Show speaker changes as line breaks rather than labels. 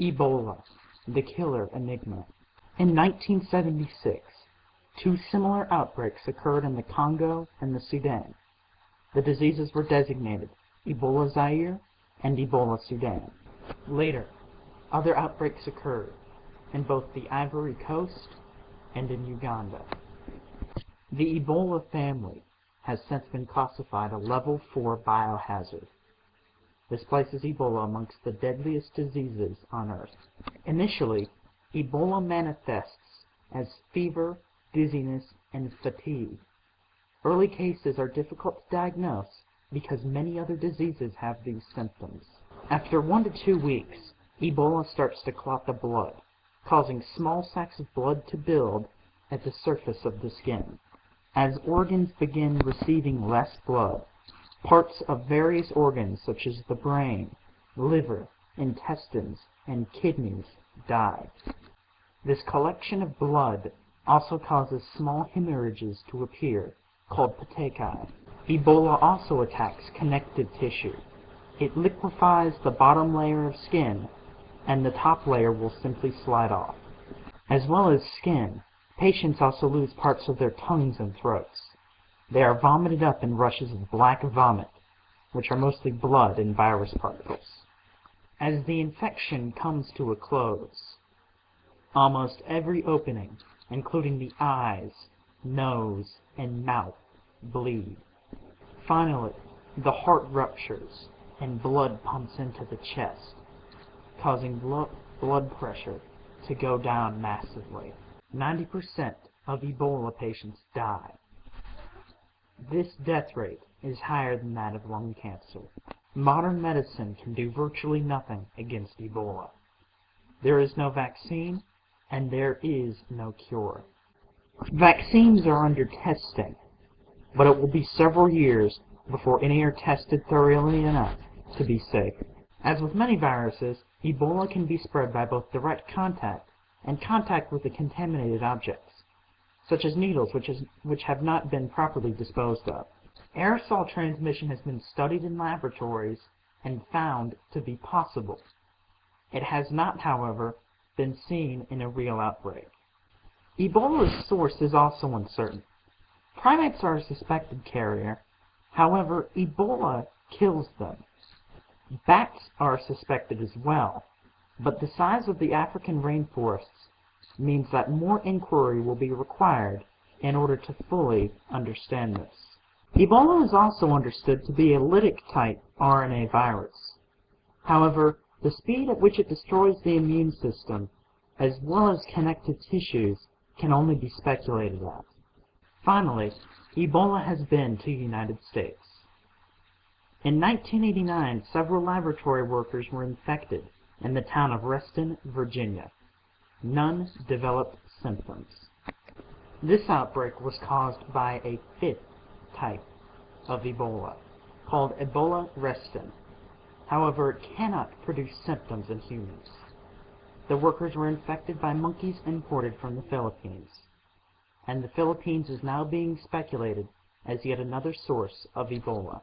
Ebola, the killer enigma. In 1976, two similar outbreaks occurred in the Congo and the Sudan. The diseases were designated Ebola Zaire and Ebola Sudan. Later, other outbreaks occurred in both the Ivory Coast and in Uganda. The Ebola family has since been classified a Level 4 biohazard. This places Ebola amongst the deadliest diseases on Earth. Initially, Ebola manifests as fever, dizziness, and fatigue. Early cases are difficult to diagnose because many other diseases have these symptoms. After 1 to 2 weeks, Ebola starts to clot the blood, causing small sacs of blood to build at the surface of the skin. As organs begin receiving less blood, parts of various organs such as the brain, liver, intestines, and kidneys die. This collection of blood also causes small hemorrhages to appear, called petechiae. Ebola also attacks connective tissue. It liquefies the bottom layer of skin, and the top layer will simply slide off. As well as skin, patients also lose parts of their tongues and throats. They are vomited up in rushes of black vomit, which are mostly blood and virus particles. As the infection comes to a close, almost every opening, including the eyes, nose, and mouth, bleed. Finally, the heart ruptures and blood pumps into the chest, causing blood pressure to go down massively. 90% of Ebola patients die. This death rate is higher than that of lung cancer. Modern medicine can do virtually nothing against Ebola. There is no vaccine, and there is no cure. Vaccines are under testing, but it will be several years before any are tested thoroughly enough to be safe. As with many viruses, Ebola can be spread by both direct contact and contact with the contaminated objects, such as needles which have not been properly disposed of. Aerosol transmission has been studied in laboratories and found to be possible. It has not, however, been seen in a real outbreak. Ebola's source is also uncertain. Primates are a suspected carrier. However, Ebola kills them. Bats are suspected as well, but the size of the African rainforests means that more inquiry will be required in order to fully understand this. Ebola is also understood to be a lytic-type RNA virus. However, the speed at which it destroys the immune system, as well as connective tissues, can only be speculated at. Finally, Ebola has been to the United States. In 1989, several laboratory workers were infected in the town of Reston, Virginia. None developed symptoms. This outbreak was caused by a fifth type of Ebola, called Ebola Reston. However, it cannot produce symptoms in humans. The workers were infected by monkeys imported from the Philippines, and the Philippines is now being speculated as yet another source of Ebola.